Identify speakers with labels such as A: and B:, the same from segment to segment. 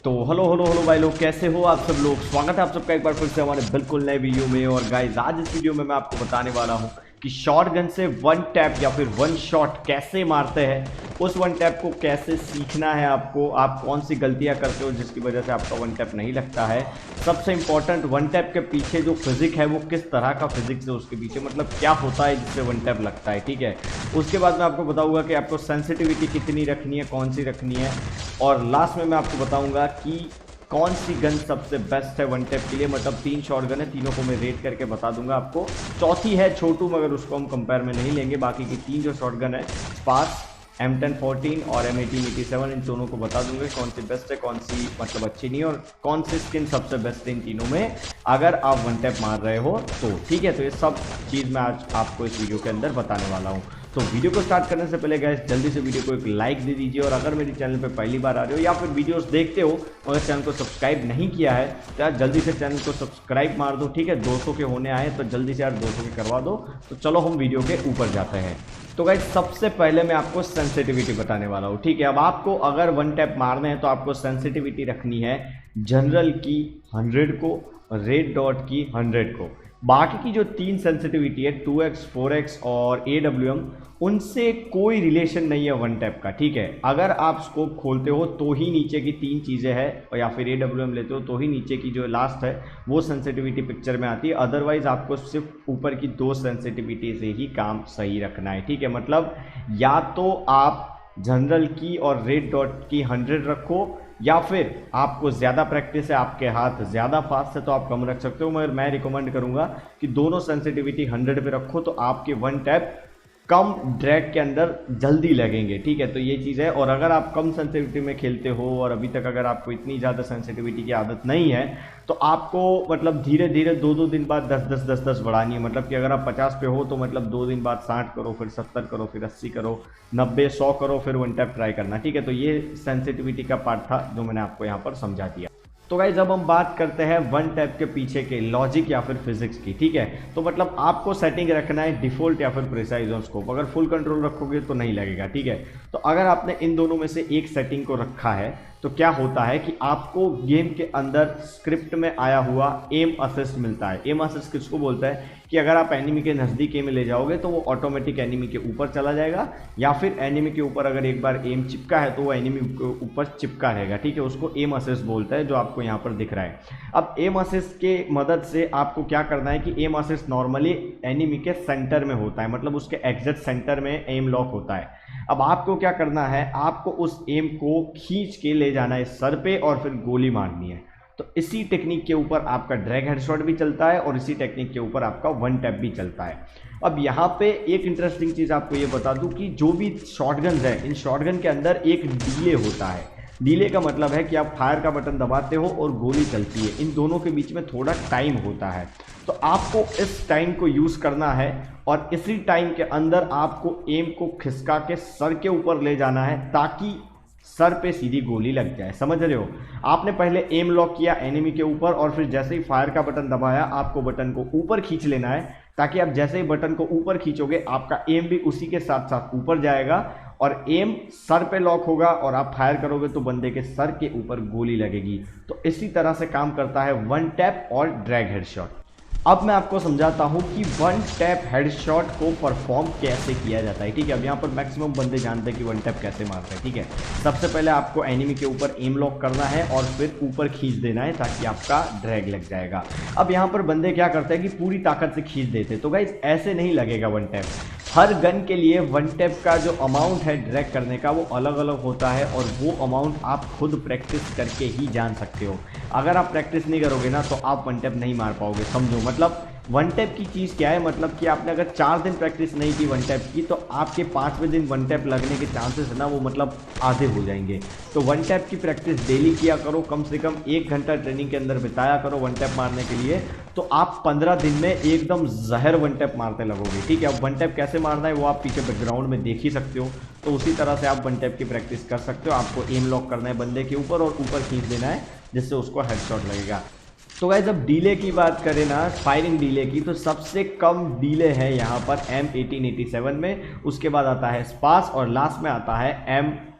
A: तो hello hello hello भाई लोग, कैसे हो आप सब लोग। स्वागत है आप सबका एक बार फिर से हमारे बिल्कुल नए वीडियो में। और गाइस आज इस वीडियो में मैं आपको बताने वाला हूं कि शॉटगन से वन टैप या फिर वन शॉट कैसे मारते हैं। उस वन टैप को कैसे सीखना है आपको, आप कौन सी गलतियां करते हो जिसकी वजह से आपका वन टैप नहीं लगता है। सबसे इंपॉर्टेंट, वन टैप के पीछे जो फिजिक है वो किस तरह का फिजिक्स है उसके पीछे, मतलब क्या होता है जिससे वन टैप लगता है, ठीक है। उसके बाद मैं आपको बताऊंगा कि आपको सेंसिटिविटी कितनी रखनी है, कौन सी रखनी है। और लास्ट में मैं आपको बताऊंगा कि कौन सी गन सबसे बेस्ट है वन टैप के लिए। मतलब 3 शॉट गन है, तीनों को मैं रेट करके बता दूंगा आपको। चौथी है छोटू, मगर उसको हम कंपेयर में नहीं लेंगे। बाकी की 3 जो शॉट गन है, स्पार्स, M1014 और M1887, इन दोनों को बता दूंगे कौन सी बेस्ट है, कौन सी मतलब अच्छी नहीं है, और कौन सी स्किन सबसे बेस्ट है इन तीनों में अगर आप वन टैप मार रहे हो तो, ठीक है। तो ये सब चीज़ मैं आज आपको इस वीडियो के अंदर बताने वाला हूँ। तो वीडियो को स्टार्ट करने से पहले गाइस जल्दी से वीडियो को एक लाइक दे दीजिए। और अगर मेरे चैनल पे पहली बार आ रहे हो या फिर वीडियोस देखते हो और चैनल को सब्सक्राइब नहीं किया है तो यार जल्दी से चैनल को सब्सक्राइब मार दो, ठीक है। 200 के होने आए तो जल्दी से यार 200 के करवा दो। तो चलो हम वीडियो के ऊपर जाते हैं। तो गाइस सबसे पहले मैं आपको सेंसिटिविटी बताने वाला हूँ, ठीक है। अब आपको अगर वन टैप मारने हैं तो आपको सेंसिटिविटी रखनी है जनरल की 100 को, रेड डॉट की 100 को। बाकी की जो 3 सेंसिटिविटी है 2x, 4x और AWM, उनसे कोई रिलेशन नहीं है वन टैप का, ठीक है। अगर आप स्कोप खोलते हो तो ही नीचे की 3 चीज़ें हैं, या फिर AWM लेते हो तो ही नीचे की जो लास्ट है वो सेंसिटिविटी पिक्चर में आती है। अदरवाइज आपको सिर्फ ऊपर की 2 सेंसिटिविटी से ही काम सही रखना है, ठीक है। मतलब या तो आप जनरल की और रेड डॉट की 100 रखो, या फिर आपको ज़्यादा प्रैक्टिस है, आपके हाथ ज़्यादा फास्ट है तो आप कम रख सकते हो। मगर मैं रिकमेंड करूंगा कि दोनों सेंसिटिविटी 100 पे रखो तो आपके वन टैप कम ड्रैग के अंदर जल्दी लगेंगे, ठीक है। तो ये चीज़ है। और अगर आप कम सेंसिटिविटी में खेलते हो और अभी तक अगर आपको इतनी ज़्यादा सेंसिटिविटी की आदत नहीं है तो आपको मतलब धीरे धीरे 2-2 दिन बाद 10-10 बढ़ानी है। मतलब कि अगर आप 50 पे हो तो मतलब 2 दिन बाद 60 करो, फिर 70 करो, फिर 80 करो, 90, 100 करो, फिर वन टैप ट्राई करना, ठीक है। तो ये सेंसिटिविटी का पार्ट था जो मैंने आपको यहाँ पर समझा दिया। तो गाइस अब हम बात करते हैं वन टैप के पीछे के लॉजिक या फिर फिजिक्स की, ठीक है। तो मतलब आपको सेटिंग रखना है डिफॉल्ट या फिर प्रिसाइज ऑन स्कोप। अगर फुल कंट्रोल रखोगे तो नहीं लगेगा, ठीक है। तो अगर आपने इन दोनों में से एक सेटिंग को रखा है तो क्या होता है कि आपको गेम के अंदर स्क्रिप्ट में आया हुआ एम असिस्ट मिलता है। एम असिस्ट किसको बोलता है कि अगर आप एनिमी के नज़दीक एम ले जाओगे तो वो ऑटोमेटिक एनिमी के ऊपर चला जाएगा, या फिर एनिमी के ऊपर अगर एक बार एम चिपका है तो वो एनिमी के ऊपर चिपका रहेगा, ठीक है। उसको एम असिस्ट बोलता है, जो आपको यहाँ पर दिख रहा है। अब एम असिस्ट के मदद से आपको क्या करना है कि एम असिस्ट नॉर्मली एनिमी के सेंटर में होता है, मतलब उसके एग्जैक्ट सेंटर में एम लॉक होता है। अब आपको क्या करना है, आपको उस एम को खींच के ले जाना है सर पे और फिर गोली मारनी है। तो इसी टेक्निक के ऊपर आपका ड्रैग हेडशॉट भी चलता है और इसी टेक्निक के ऊपर आपका वन टैप भी चलता है। अब यहाँ पे एक इंटरेस्टिंग चीज़ आपको ये बता दूं कि जो भी शॉटगन है, इन शॉटगन के अंदर एक डीले होता है। डीले का मतलब है कि आप फायर का बटन दबाते हो और गोली चलती है, इन दोनों के बीच में थोड़ा टाइम होता है। तो आपको इस टाइम को यूज़ करना है और इसी टाइम के अंदर आपको एम को खिसका के सर के ऊपर ले जाना है ताकि सर पे सीधी गोली लग जाए, समझ रहे हो। आपने पहले एम लॉक किया एनिमी के ऊपर और फिर जैसे ही फायर का बटन दबाया आपको बटन को ऊपर खींच लेना है, ताकि आप जैसे ही बटन को ऊपर खींचोगे आपका एम भी उसी के साथ साथ ऊपर जाएगा और एम सर पे लॉक होगा और आप फायर करोगे तो बंदे के सर के ऊपर गोली लगेगी। तो इसी तरह से काम करता है वन टैप और ड्रैग हेडशॉट। अब मैं आपको समझाता हूं कि वन टैप हेडशॉट को परफॉर्म कैसे किया जाता है, ठीक है। अब यहाँ पर मैक्सिमम बंदे जानते हैं कि वन टैप कैसे मारते हैं, ठीक है। सबसे पहले आपको एनिमी के ऊपर एम लॉक करना है और फिर ऊपर खींच देना है ताकि आपका ड्रैग लग जाएगा। अब यहाँ पर बंदे क्या करते हैं कि पूरी ताकत से खींच देते हैं, तो गाइस ऐसे नहीं लगेगा वन टैप। हर गन के लिए वन टैप का जो अमाउंट है ड्रैग करने का वो अलग अलग होता है और वो अमाउंट आप खुद प्रैक्टिस करके ही जान सकते हो। अगर आप प्रैक्टिस नहीं करोगे ना तो आप वन टैप नहीं मार पाओगे, समझो। मतलब वन टैप की चीज़ क्या है, मतलब कि आपने अगर 4 दिन प्रैक्टिस नहीं की वन टैप की तो आपके 5वें दिन वन टैप लगने के चांसेस है ना वो मतलब आधे हो जाएंगे। तो वन टैप की प्रैक्टिस डेली किया करो, कम से कम 1 घंटा ट्रेनिंग के अंदर बिताया करो वन टैप मारने के लिए, तो आप 15 दिन में एकदम जहर वन टैप मारते लगोगे, ठीक है। अब वन टैप कैसे मारना है वो आप पीछे बैकग्राउंड में देख ही सकते हो। तो उसी तरह से आप वन टैप की प्रैक्टिस कर सकते हो। आपको एम लॉक करना है बंदे के ऊपर और ऊपर खींच देना है जिससे उसको हेडशॉट लगेगा। तो गाइस जब डीले की बात करें ना, फायरिंग डीले की, तो सबसे कम डीले है यहाँ पर M1887 में, उसके बाद आता है स्पास और लास्ट में आता है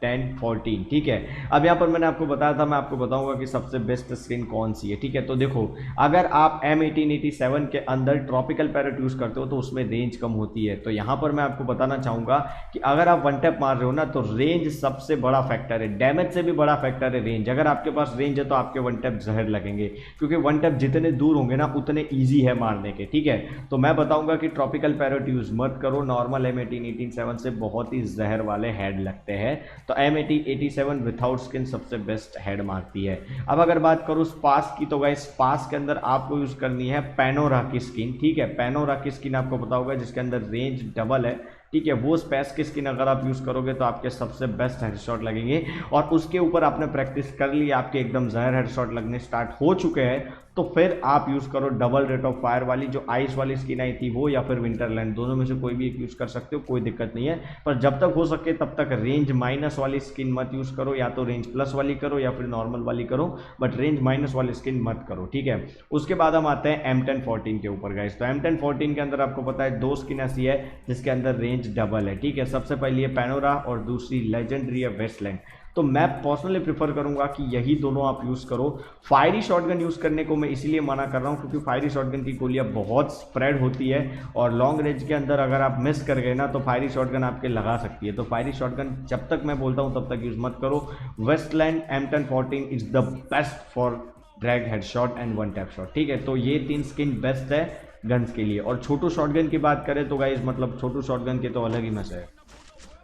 A: 10 14, ठीक है। अब यहाँ पर मैंने आपको बताया था, मैं आपको बताऊंगा कि सबसे बेस्ट स्किन कौन सी है, ठीक है। तो देखो, अगर आप M1887 के अंदर ट्रॉपिकल पैरेट यूज करते हो तो उसमें रेंज कम होती है। तो यहाँ पर मैं आपको बताना चाहूंगा कि अगर आप वन टैप मार रहे हो ना तो रेंज सबसे बड़ा फैक्टर है, डैमेज से भी बड़ा फैक्टर है रेंज। अगर आपके पास रेंज है तो आपके वन टैप जहर लगेंगे, क्योंकि वन टैप जितने दूर होंगे ना उतने ईजी है मारने के, ठीक है। तो मैं बताऊंगा कि ट्रॉपिकल पैरेट यूज मत करो, नॉर्मल M1887 से बहुत ही जहर वाले हेड लगते हैं। तो M1887 विथआउट स्किन सबसे बेस्ट हेड मारती है। अब अगर बात करूं स्पास की, तो गाइस स्पास के अंदर आपको यूज करनी है पैनोरा की स्किन, ठीक है। पैनोरा की स्किन आपको पता होगा जिसके अंदर रेंज डबल है, ठीक है। वो स्पेस की स्किन अगर आप यूज करोगे तो आपके सबसे बेस्ट हेडशॉट लगेंगे। और उसके ऊपर आपने प्रैक्टिस कर ली, आपके एकदम जहर हेडशॉट लगने स्टार्ट हो चुके हैं, तो फिर आप यूज करो डबल रेट ऑफ फायर वाली जो आइस वाली स्किन आई थी वो, या फिर विंटरलैंड, दोनों में से कोई भी एक यूज कर सकते हो, कोई दिक्कत नहीं है। पर जब तक हो सके तब तक रेंज माइनस वाली स्किन मत यूज करो, या तो रेंज प्लस वाली करो या फिर नॉर्मल वाली करो, बट रेंज माइनस वाली स्किन मत करो, ठीक है। उसके बाद हम आते हैं M1014 के ऊपर गाइस। तो M1014 के अंदर आपको पता है दो स्किन ऐसी है जिसके अंदर रेंज डबल है, ठीक है। सबसे पहली है पैनोरा और दूसरी लेजेंडरी है वेस्टलैंड। तो मैं पर्सनली प्रीफर करूंगा कि यही दोनों आप यूज करो। फायरी शॉटगन यूज करने को मैं इसीलिए मना कर रहा हूं क्योंकि फायरी शॉटगन की गोलियां बहुत स्प्रेड होती है और लॉन्ग रेंज के अंदर अगर आप मिस कर गए ना तो फायरी शॉटगन आपके लगा सकती है। तो फायरी शॉटगन जब तक मैं बोलता हूं तब तक यूज मत करो। Wasteland M1014 is the best for drag headshot and one tap shot, ठीक है। तो ये तीन स्किन बेस्ट है गन्स के लिए। और छोटू शॉटगन की बात करें तो गाइस मतलब छोटू शॉटगन के तो अलग ही मजा है।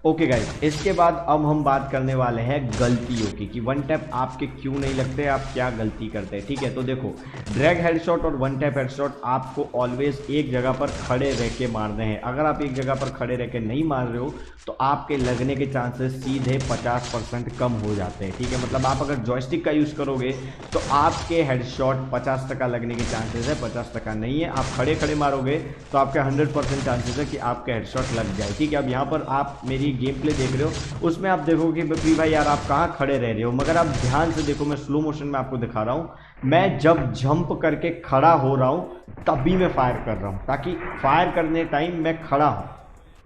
A: ओके गाइस, इसके बाद अब हम बात करने वाले हैं गलतियों की कि वन टैप आपके क्यों नहीं लगते, आप क्या गलती करते हैं, ठीक है। तो देखो, ड्रैग हेडशॉट और वन टैप हेडशॉट आपको ऑलवेज एक जगह पर खड़े रह के मारने हैं। अगर आप एक जगह पर खड़े रह के नहीं मार रहे हो तो आपके लगने के चांसेस सीधे 50% कम हो जाते हैं, ठीक है। मतलब आप अगर जॉयस्टिक का यूज़ करोगे तो आपके हेडशॉट 50% लगने के चांसेस है, 50% नहीं है। आप खड़े खड़े मारोगे तो आपके 100% चांसेस है कि आपके हेडशॉट लग जाए, ठीक है। अब यहाँ पर आप मेरी गेम प्ले देख रहे हो, उसमें आप देखोगे कि भाई यार आप कहाँ खड़े रह रहे हो, मगर आप ध्यान से देखो, मैं स्लो मोशन में आपको दिखा रहा हूँ। मैं जब जंप करके खड़ा हो रहा हूँ तभी मैं फायर कर रहा हूँ, ताकि फायर करने टाइम मैं खड़ा हूँ,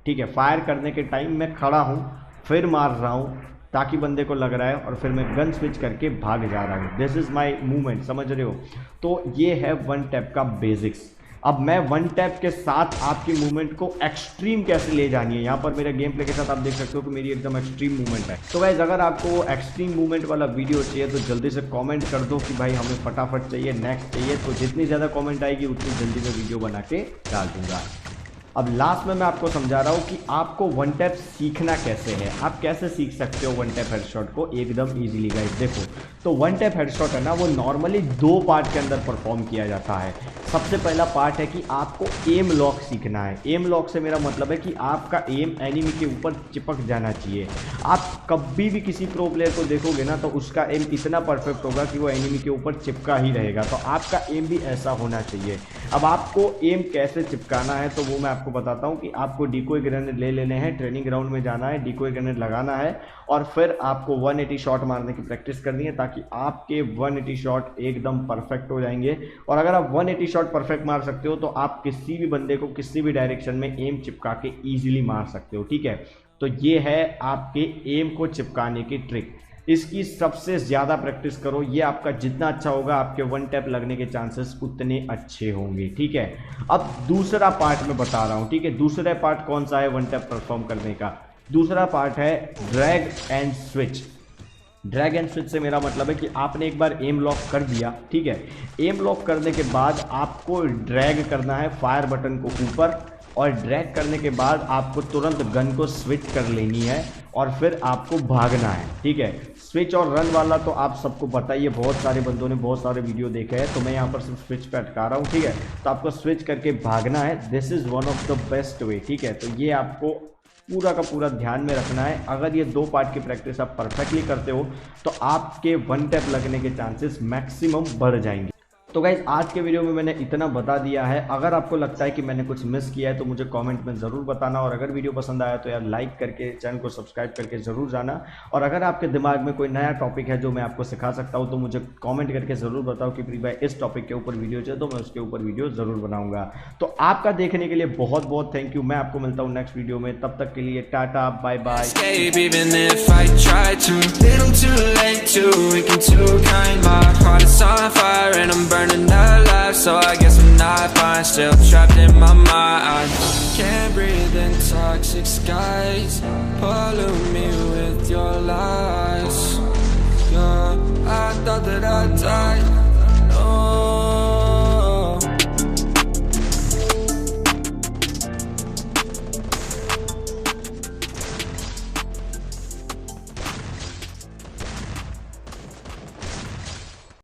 A: ठीक है। फायर करने के टाइम मैं खड़ा हूँ, फिर मार रहा हूँ ताकि बंदे को लग रहा है, और फिर मैं गन स्विच करके भाग जा रहा हूँ। दिस इज माई मूवमेंट, समझ रहे हो। तो ये है वन टैप का बेसिक्स। अब मैं वन टैप के साथ आपकी मूवमेंट को एक्सट्रीम कैसे ले जानी है, यहाँ पर मेरे गेम प्ले के साथ आप देख सकते हो कि मेरी एकदम एक्सट्रीम मूवमेंट है। तो गाइस अगर आपको एक्सट्रीम मूवमेंट वाला वीडियो चाहिए तो जल्दी से कमेंट कर दो कि भाई हमें फटाफट चाहिए, नेक्स्ट चाहिए। तो जितनी ज़्यादा कमेंट आएगी उतनी जल्दी मैं वीडियो बना के डाल दूंगा। अब लास्ट में मैं आपको समझा रहा हूँ कि आपको वन टैप सीखना कैसे है, आप कैसे सीख सकते हो वन टैप हेडशॉट को एकदम इजीली। गाइस देखो, तो वन टैप हेडशॉट है ना, वो नॉर्मली दो पार्ट के अंदर परफॉर्म किया जाता है। सबसे पहला पार्ट है कि आपको एम लॉक सीखना है। एम लॉक से मेरा मतलब है कि आपका एम एनिमी के ऊपर चिपक जाना चाहिए। आप कभी भी किसी प्रो प्लेयर को देखोगे ना तो उसका एम इतना परफेक्ट होगा कि वो एनिमी के ऊपर चिपका ही रहेगा। तो आपका एम भी ऐसा होना चाहिए। अब आपको एम कैसे चिपकाना है तो वो मैं आपको बताता हूँ कि आपको डिकोय ग्रेनेड ले लेने हैं, ट्रेनिंग ग्राउंड में जाना है, डिकोय ग्रेनेड लगाना है और फिर आपको 180 शॉट मारने की प्रैक्टिस करनी है ताकि आपके 180 शॉट एकदम परफेक्ट हो जाएंगे। और अगर आप 180 शॉट परफेक्ट मार सकते हो तो आप किसी भी बंदे को किसी भी डायरेक्शन में एम चिपका के ईजिली मार सकते हो, ठीक है। तो ये है आपके एम को चिपकाने की ट्रिक। इसकी सबसे ज़्यादा प्रैक्टिस करो, ये आपका जितना अच्छा होगा आपके वन टैप लगने के चांसेस उतने अच्छे होंगे, ठीक है। अब दूसरा पार्ट मैं बता रहा हूँ, ठीक है। दूसरा पार्ट कौन सा है वन टैप परफॉर्म करने का? दूसरा पार्ट है drag and switch. Drag and switch से मेरा मतलब है कि आपने एक बार एम लॉक कर दिया, ठीक है। एम लॉक करने के बाद आपको ड्रैग करना है फायर बटन को ऊपर, और ड्रैग करने के बाद आपको तुरंत गन को स्विच कर लेनी है और फिर आपको भागना है, ठीक है। स्विच और रन वाला तो आप सबको बताइए, बहुत सारे बंदों ने बहुत सारे वीडियो देखे हैं, तो मैं यहाँ पर सिर्फ स्विच पे अटका रहा हूँ, ठीक है। तो आपको स्विच करके भागना है। This is one of the best way, ठीक है। तो ये आपको पूरा का पूरा ध्यान में रखना है। अगर ये दो पार्ट की प्रैक्टिस आप परफेक्टली करते हो तो आपके वन टैप लगने के चांसेस मैक्सिमम बढ़ जाएंगे। तो गाइज आज के वीडियो में मैंने इतना बता दिया है। अगर आपको लगता है कि मैंने कुछ मिस किया है तो मुझे कमेंट में ज़रूर बताना, और अगर वीडियो पसंद आया तो यार लाइक करके चैनल को सब्सक्राइब करके ज़रूर जाना। और अगर आपके दिमाग में कोई नया टॉपिक है जो मैं आपको सिखा सकता हूँ तो मुझे कमेंट करके ज़रूर बताओ कि प्री भाई इस टॉपिक के ऊपर वीडियो चाहिए, तो मैं उसके ऊपर वीडियो ज़रूर बनाऊंगा। तो आपका देखने के लिए बहुत बहुत थैंक यू। मैं आपको मिलता हूँ नेक्स्ट वीडियो में, तब तक के लिए tata bye bye.
B: So I guess I'm not fine, still trapped in my mind. Can't breathe in toxic skies, pollute me with your lies.